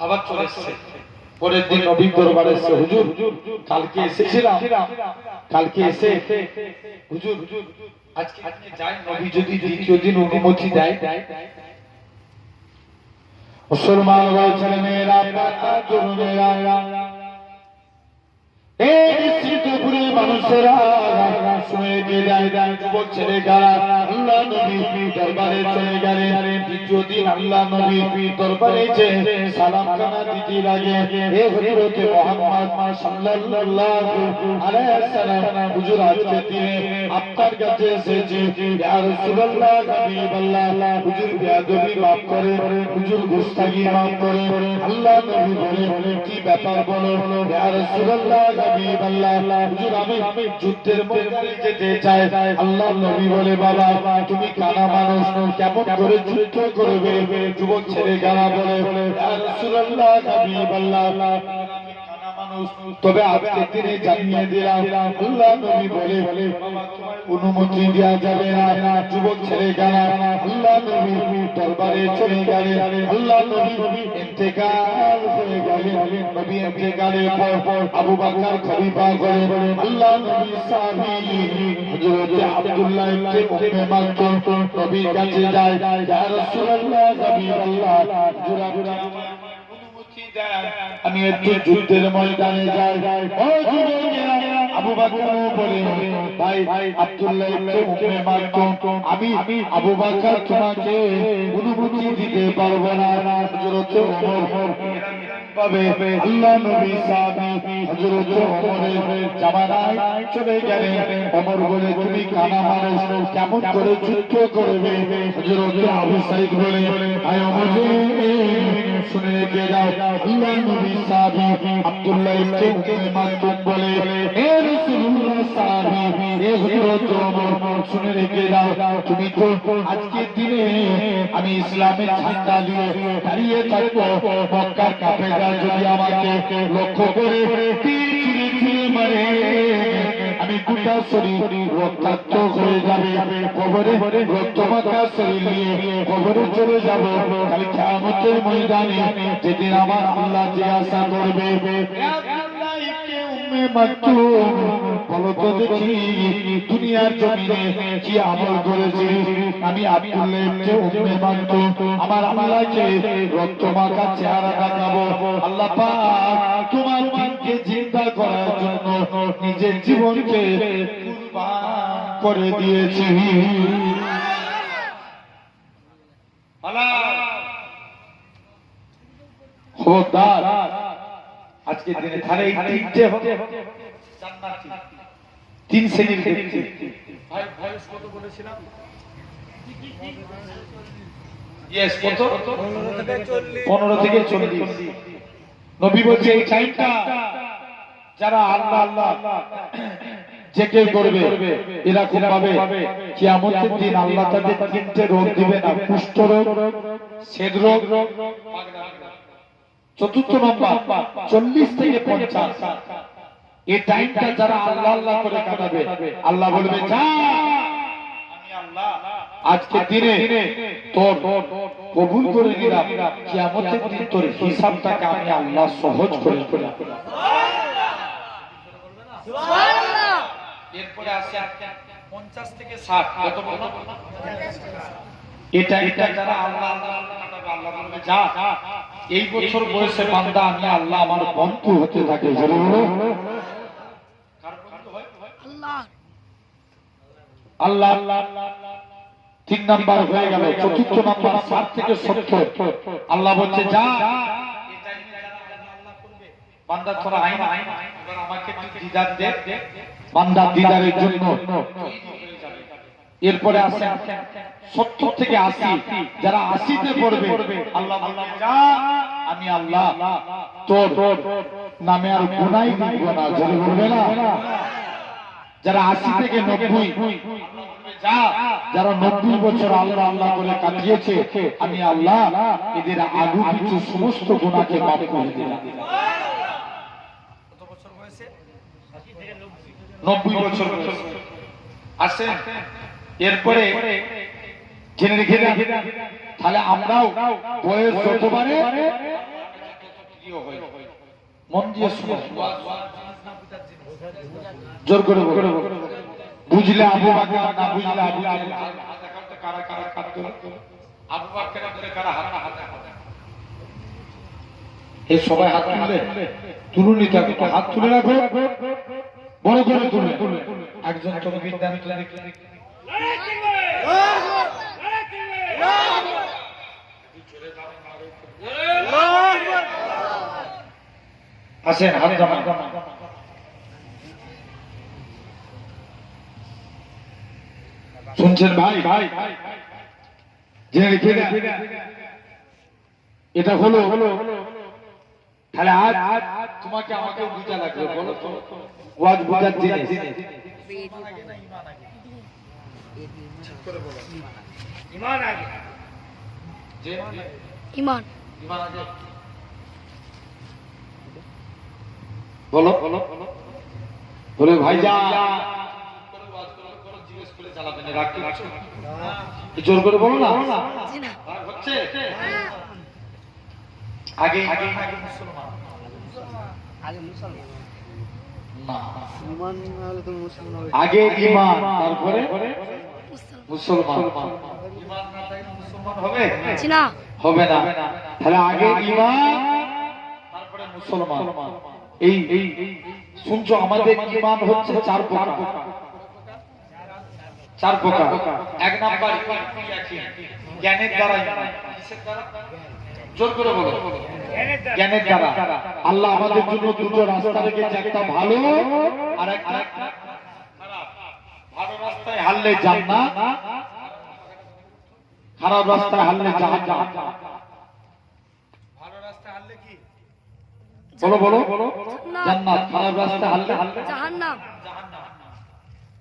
আবার চলে এসেছে। পরের দিন নবীর দরবারে এসে, হুজুর কালকে এসেছিলাম, কালকে এসে হুজুর আজকে যাই, নবী যদি দ্বিতীয় দিন অনুমতি দেয়। মুসলমান ছেলে মেয়েরা, তরুণেরা, মানুষেরা শুনে যুবক ছেলে গারা আল্লাহ নবী দরবারে চলে গেলেন। দ্বিতীয় দিন আল্লাহ নবী দরবারে যে সালাম খানা দিতে লাগে, হে হযরত মুহাম্মদ সাল্লাল্লাহু আলাইহি সাল্লাম, হুজুর আজকে দিনে আপনার কাছে এসেছি, ইয়া রাসূলুল্লাহ, হাবিবাল্লাহ, হুজুর বেয়াদবি মাফ করে, হুজুর গুস্তাখি মাফ করে। আল্লাহ নবী বলে, কি ব্যাপার বলো? ইয়া রাসূলুল্লাহ, হাবিবাল্লাহ, হুজুর আমি যুদ্ধের ময়দানে যেতে চাই। আল্লাহ নবী বলে, বাবা তুমি কানা মানুষ, কেমন করে যুদ্ধ করবে? যুবক ছেলে গানা বলে, ইয়া রাসূলুল্লাহ, হাবিবাল্লাহ, তবে আজকে দিনে জানিয়ে দিলাম। আল্লাহ নবী বলে, অনুমতি দেওয়া যাবে না। যুবক ছেলে গানা আল্লাহ নবী দরবারে চলে গেলেন। আল্লাহ নবী ইন্তেকাল হয়ে গেলেন। নবী ইন্তেকালের পর আবু বকর খলিফা করে আল্লাহ নবী সাহাবী হযরত আব্দুল্লাহ ইবনে উম্মে মাকতুম নবীর কাছে যায়, ইয়া রাসূলুল্লাহ, হাবিবাল্লাহ, আমি একটু যুদ্ধের ময়দানে যাই। আবু বকর বলে, ভাই আব্দুল্লাহ ইবনে উম্মে মাকতুম, আমি আবু বকর তোমাকে অনুমতি দিতে পারবো না। হযরত ওমর ভাবে আল্লাহ নবী সাহাবী হযরত ওমরের জামানায় চলে গেলেন। ওমর বলে, তুমি কানা মানুষ, কেমন করে যুদ্ধ করবে? হযরত আবু সাঈদ বলে, আয় ওমর শুনে রেখে যাও। আল্লাহ নবী সাহাবী আব্দুল্লাহ ইবনে উম্মে মাকতুম বলে, হে রাসূলুল্লাহ সাহাবী, হে হযরত ওমর, শুনে রেখে যাও, তুমি তো আজকের দিনে আমি ইসলামের ঝান্ডা নিয়ে দাঁড়িয়ে থাকবো, মক্কার কাফেররা যদি আমাকে লক্ষ্য করে তীর ছুঁড়ে মারে, আমি গোটা শরীর রক্তাক্ত হয়ে যাবে, কবরে রক্তমাখা শরীর নিয়ে কবরে চলে যাব। কাল কিয়ামতের ময়দানে যেদিন আমার আল্লাহ জিজ্ঞাসা করবে, বলো তো দেখি দুনিয়ার জমিনে কি আমল করেছি? আমি আব্দুল্লাহ ইবনে উম্মে মাকতুম আমার আল্লাহকে রক্তমাখা চেহারা দেখাবো। আল্লাহ পাক তোমার দিনকে জিন্দা করার জন্য নিজের জীবনকে কুরবান করে দিয়েছি। খবরদার, আজকে দিনে ধারে এই তিনটে হবে জান্নাতি, তিন শ্রেণীর ব্যক্তি। ভাই বয়স কত বলেছিলাম? ইয়েস, কত? 15 থেকে 40। নবী বলছে এই টাইমটা যারা আল্লাহ আল্লাহ যে কেউ করবে এরকম ভাবে কিয়ামতের দিন আল্লাহ তাদের তিনটে রোগ দিবে না, কুষ্ঠ রোগ, শ্বেত রোগ, চতুর্থ নম্বর 40 থেকে 50। এই টাইমটা যারা আল্লাহ আল্লাহ করে কাটাবে, আল্লাহ বলবে, যা আমি আল্লাহ আজকে দিনে তোর কবুল করে দিলাম, কিয়ামতের দিন তোর হিসাবটাকে আমি আল্লাহ সহজ করে দিলাম। সুবহানাল্লাহ। এরপরে আসে 50 থেকে 60। কত বললাম? এটা যারা আল্লাহ আল্লাহ কাটাবে, আল্লাহ বলবে, যা এই বছর বয়সে বান্দা আমি আল্লাহ আমার বন্ধু হতে থাকে। আল্লাহ আল্লাহ 3 নাম্বার হয়ে গেল। চতুর্থ নাম্বার 60 থেকে 70। আল্লাহ বলছে, যা বান্দা তোরা আইনা, এবার আমাকে একটু দিদার দে, বান্দা দিদারের জন্য। এরপরে আসে 70 থেকে 80। যারা 80 তে পড়বে, আল্লাহ বলবে, যা আমি আল্লাহ তোর নামে আর গুনাহ দিব না। জোরে বলবে না? যারা 80 থেকে 90, যা যারা 90 বছর আল্লাহ আল্লাহ বলে কাটিয়েছে, আমি আল্লাহ এদের আগু পিছু সমস্ত গুনাহকে মাফ করে দিলাম। কত বছর বয়সে? 90 বছর বয়সে আসে। এরপরে জেনে রেখে দেন, তাহলে আমরাও বয়স যত বাড়ে মন দিয়ে শুনো, জোর করে বলো, বুঝলে আবু বকর, না বুঝলে আবু জাহেল। কারা কারা কাঁদতো? আবু বকরের উপরে কারা হাত হাত? এই সবাই হাত তুললে, তুলুনি থাকো, হাত তুলে রাখো, বড় করে তুলে। একজন তকবীর দেন তো দেখি। আসেন, হাত জমা। শুনছেন ভাই? জেনে রেখে দেন, এটা হলো তাহলে আজ তোমাকে আমাকে বুঝা লাগবে, বলো তো ওয়াজ বুঝার জিনিস। ঈমান আগে, ঈমান আগে, বলো বলে ভাইজান জিজ্ঞেস করে চালাবেন, রাখতে জোর করে বলো না, হচ্ছে আগে আগে আগে মুসলমান, আগে মুসলমান না, ঈমান হলে তো মুসলমান, আগে ঈমান তারপরে মুসলমান। ঈমান না থাকলে মুসলমান হবে না, হবে না। তাহলে আগে ঈমান তারপরে মুসলমান। এই শুনছো, আমাদের ঈমান হচ্ছে চার প্রকার। চার প্রকার। এক নাম্বার জ্ঞানের দ্বারা ঈমান। কিসের দ্বারা? জোর করে বলো, জ্ঞানের দ্বারা। আল্লাহ আমাদের জন্য দুটো রাস্তা রেখেছে, একটা ভালো আর একটা খারাপ। ভালো রাস্তায় হারলে জান্নাত, খারাপ রাস্তায় হারলে জাহান্নাম। ভালো রাস্তায় হারলে কি? বলো বলো, জান্নাত। খারাপ রাস্তায় হারলে জাহান্নাম।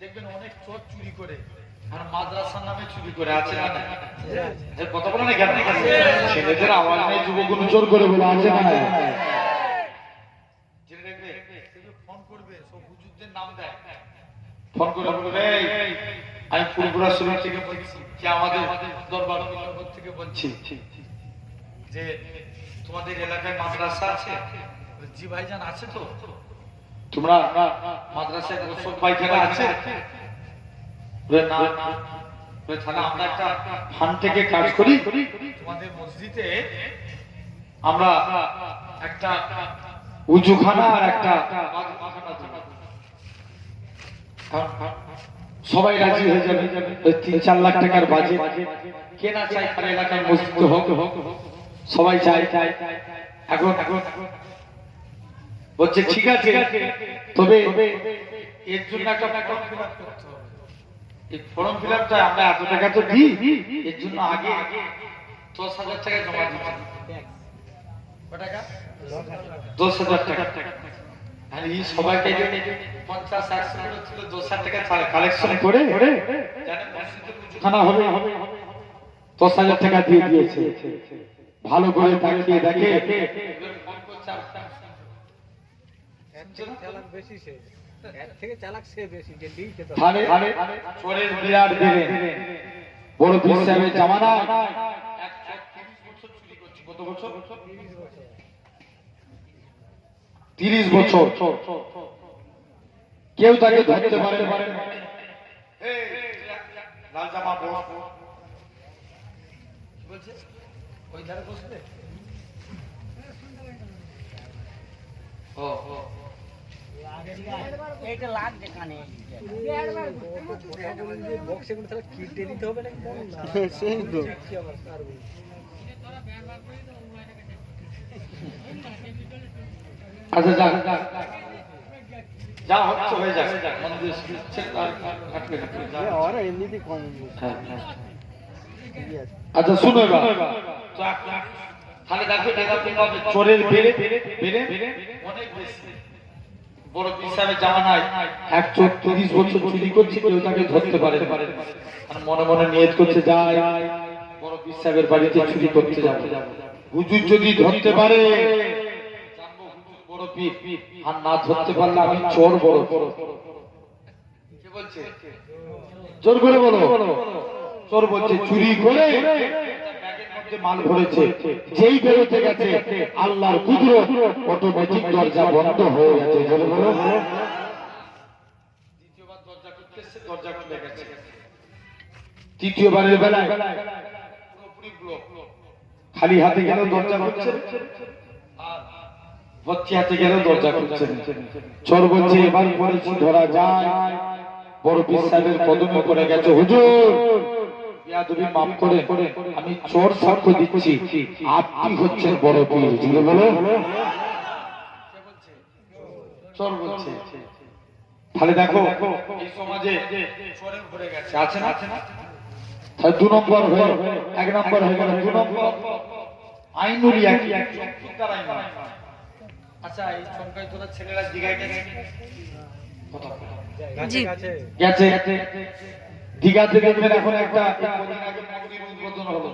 দেখবেন অনেক চোর চুরি করে আর মাদ্রাসার নামে চুরি করে, আছে না? কথা বলে না কেন? ছেলেদের আওয়াজ নেই, যুবকগুলো জোর করে বলে, আছে না? ফোন করবে, সব হুজুরদের নাম দেয়, ফোন করে বলবে আমি ফুলপুরা শরীফ থেকে বলছি, যে আমাদের দরবার থেকে বলছি যে তোমাদের এলাকায় মাদ্রাসা আছে? জি ভাইজান আছে। তো তোমরা মাদ্রাসায় গোসল পায়খানা আছে? না। তাহলে আমরা একটা ফান্ড থেকে কাজ করি, তোমাদের মসজিদে আমরা একটা উজুখানা আর একটা সবাই রাজি হয়ে যাবে। 3-4 লাখ টাকার বাজেট। কে না চাই তার এলাকায় মসজিদ হোক? সবাই চায়। এখন বলছে ঠিক আছে, তবে এর জন্য একটা ফর্ম ফিল আপটা আমরা এত টাকা তো দিই, এর জন্য আগে 10,000 টাকা জমা দিতে হবে। 10,000 টাকা। আর এই সবাইকে 50-100 করে ছিল, 10,000 টাকা কালেকশন করে জানেন মসজিদের উজুখানা হবে, 10,000 টাকা দিয়ে দিয়েছে। ভালো করে তাকিয়ে দেখে চোরের বিরাট বেড়ে বড় পীর সাহেবের জামানা 30 বছর কেউ তাকে ধরতে পারে না। লাল জামা বলছে ওই ধারে বসবে। এটা লাগছে কানে, বক্সে কোনো তাহলে কিটে দিতে হবে নাকি? সেই তো আচ্ছা যা হচ্ছে হয়ে যাক, ওরা এমনিতেই কম। আচ্ছা শুনো এবার, তাহলে দেখো চোরের বেড়ে অনেক বেশি। বড় পীর সাহেবের জামানায় এক চোর 30 বছর চুরি করছে, কেউ তাকে ধরতে পারে আর মনে মনে নিয়ত করছে যায় বড় পীর সাহেবের বাড়িতে চুরি করতে যাবে। হুজুর যদি ধরতে পারে জানবো হুজুর বড় পীর, আর না ধরতে পারলে আমি চোর বড়। কি বলছে? জোর করে বলো। চোর বলছে চুরি করে থেকে মাল ভরেছে, যেই বেরোতে গেছে আল্লাহর কুদরত, অটোমেটিক দরজা বন্ধ হয়ে গেছে। জোরে বলো। দ্বিতীয়বার দরজা খুলতে এসে দরজা খুলে গেছে। তৃতীয়বারের বেলায় পুরোপুরি ব্লক, খালি হাতে গেল দরজা হচ্ছে, আর ভর্তি হাতে গেল দরজা খুলছে। চোর বলছে এবার পড়েছি ধরা যায়। বড় পীর সাহেবের কদমে পড়ে গেছে, হুজুর বেয়াদবি মাফ করে, আমি চোর সাক্ষ্য দিচ্ছি আপনি হচ্ছেন বড় পীর। জুড়ে বলো। চোর বলছে। তাহলে দেখো এই সমাজে চোরে ভরে গেছে, আছে না? তাহলে 2 নম্বর হয়ে 1 নম্বর হয়ে গেল। 2 নম্বর আইনুল ইয়াকি, চমৎকার আইন। আচ্ছা এই চমকাই তোরা ছেলেরা দিঘায় গেছে, জি গেছে দিঘাতে দেখবেন এখন একটা কদিন আগে মন্দির উদ্বোধন হলো,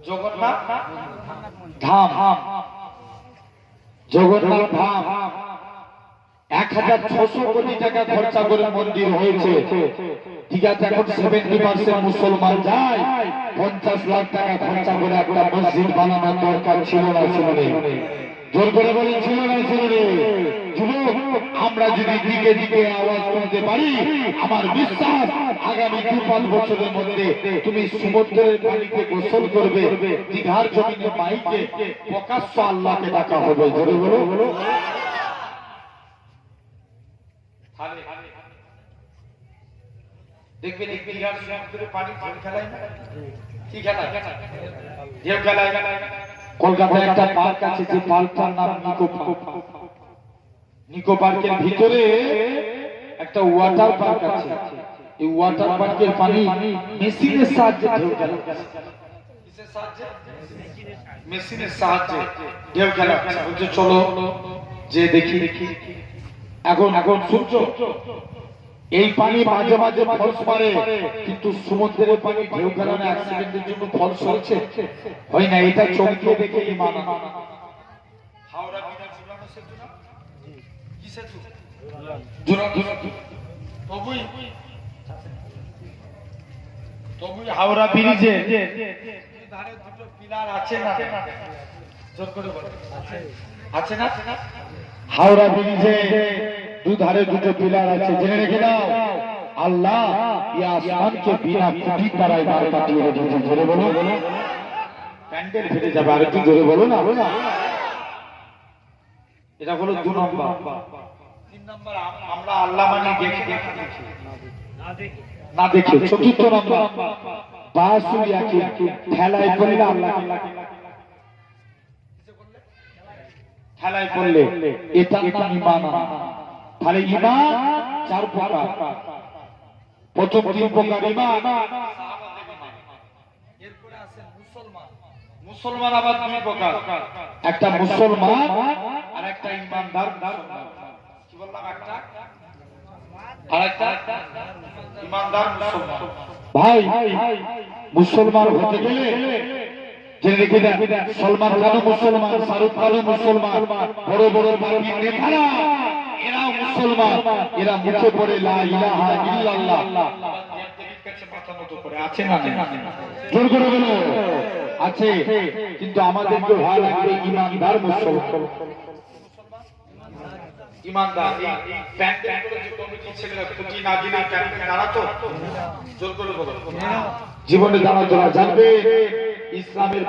জগন্নাথ ধাম। জগন্নাথ ধাম 1600 কোটি টাকা খরচা করে মন্দির হয়েছে। দিঘাতে এখন 70% মুসলমান যায়। 50 লাখ টাকা খরচা করে একটা মসজিদ বানানোর দরকার ছিল না? ছিল রে? জোর করে বলেন ছিল না? ছিল রে? যুবক, আমরা যদি দিকে দিকে আওয়াজ তুলতে পারি, আমার বিশ্বাস আগামী 2-5 বছরের মধ্যে তুমি সমুদ্রের পানিতে গোসল করবে, দীঘার জমিনে মাইকে প্রকাশ্য আল্লাহকে ডাকা হবে। জোরে বলো। দেখবেন দীঘার সমুদ্রের পানি ঢেউ খেলায় না? কি খেলায়? ঢেউ খেলায়। কলকাতায় একটা পার্ক আছে, যে পার্কটার নাম নিকো পার্ক। নিকো পার্কের ভিতরে একটা ওয়াটার পার্ক আছে। এই ওয়াটার পার্কের পানি মেশিনের সাহায্যে ঢেউ খেলায়। কিসের সাহায্যে? মেশিনের সাহায্যে ঢেউ খেলায়। বলছে চলো যে দেখি। এখন সূর্য এই পানি মাঝে মাঝে ফলস মারে, কিন্তু সমুদ্রের পানি ঢেউ খেলানো 1 সেকেন্ডের জন্য ফলস হচ্ছে হয় না। এটা চমকিয়ে দেখে ঈমান আনা। হাওড়া ব্রিজ ঝুলানো সেতু না? কি সেতু? তবুই হাওড়া ব্রিজে ধারে দুটো পিলার আছে না? জোর করে বলো। আছে না? হাওড়া ব্রিজে দুধারে দুটো পিলার আছে, জেনে রেখে দাও। আল্লাহ এই আসমানকে বিনা খুঁটি দ্বারাই মার কাটিয়ে রেখেছে। জোরে বলো। প্যান্ডেল ফেটে যাবে। আর একটু জোরে বলো না। এটা হলো 2 নম্বর। 3 নম্বর আমরা আল্লাহ মানে দেখে না দেখে। 4র্থ নম্বর বাসুল ইয়াকিন, খেলায় পড়লে আল্লাহ, খেলায় পড়লে এটার নাম ঈমান আনা। তাহলে ঈমান 4 প্রকার। প্রথম 3 প্রকার ঈমান, এরপরে আছে মুসলমান। মুসলমান আবার 2 প্রকার, একটা মুসলমান আর একটা ঈমানদার মুসলমান। কি বললাম? একটা আর একটা ঈমানদার মুসলমান। ভাই মুসলমান হতে গেলে জেনে রেখে দেন, সলমান খানও মুসলমান, শাহরুখ খানও মুসলমান, বড় বড় বাঙালি নেতারা এরাও মুসলমান। এরা মুখে পড়ে লা ইলাহা ইল্লাল্লাহ, আছে না? জোর করে বলো আছে। কিন্তু আমাদেরকে ভালো লাগবে ঈমানদার মুসলমান। ঈমানদার এই প্যান্ডেল করে যে কমিটি ছেলেরা খুঁটি না দিলে প্যান্ডেল দাঁড়াতো? জোর করে বলো। জীবনে দাঁড়াতো না। জানবে ইসলামের